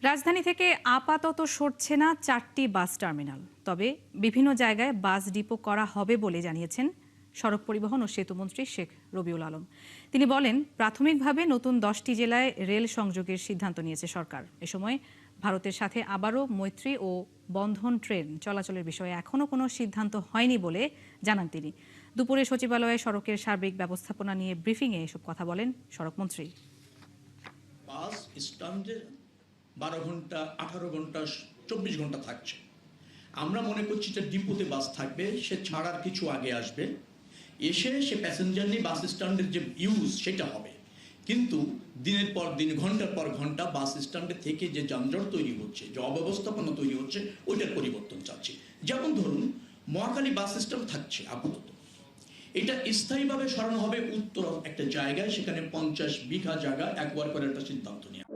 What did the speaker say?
রাজধানী থেকে আপাতত সরছে না 4টি বাস টার্মিনাল, তবে বিভিন্ন জায়গায় বাস ডিপো করা হবে বলে জানিয়েছেন সড়ক পরিবহন ও সেতুমন্ত্রী শেখ রবিউল আলম। তিনি বলেন, প্রাথমিকভাবে নতুন 10টি জেলায় রেল সংযোগের সিদ্ধান্ত নিয়েছে সরকার। এ সময় ভারতের সাথে আবারও মৈত্রী ও বন্ধন ট্রেন চলাচলের বিষয়ে এখনও কোনো সিদ্ধান্ত হয়নি বলে জানান তিনি। দুপুরে সচিবালয়ে সড়কের সার্বিক ব্যবস্থাপনা নিয়ে ব্রিফিংয়ে এসব কথা বলেন সড়কমন্ত্রী। বাস স্ট্যান্ডে 12 ঘন্টা, 18 ঘন্টা, 24 ঘন্টা থাকছে। আমরা মনে করছি যে ডিপোতে বাস থাকবে, সে ছাড়ার কিছু আগে আসবে, এসে সে প্যাসেঞ্জার নিয়ে বাস স্ট্যান্ডের যে ইউজ সেটা হবে। কিন্তু দিনের পর দিন, ঘন্টার পর ঘন্টা বাস স্ট্যান্ডে থেকে যে যানজট তৈরি হচ্ছে, যে অব্যবস্থাপনা তৈরি হচ্ছে, ওইটার পরিবর্তন চাচ্ছি। যেমন ধরুন, মহাখালী বাস স্ট্যান্ড থাকছে আপাতত, এটা স্থায়ীভাবে সরানো হবে উত্তর একটা জায়গায়, সেখানে 50 বিঘা জায়গা একবার করে একটা সিদ্ধান্ত নিয়ে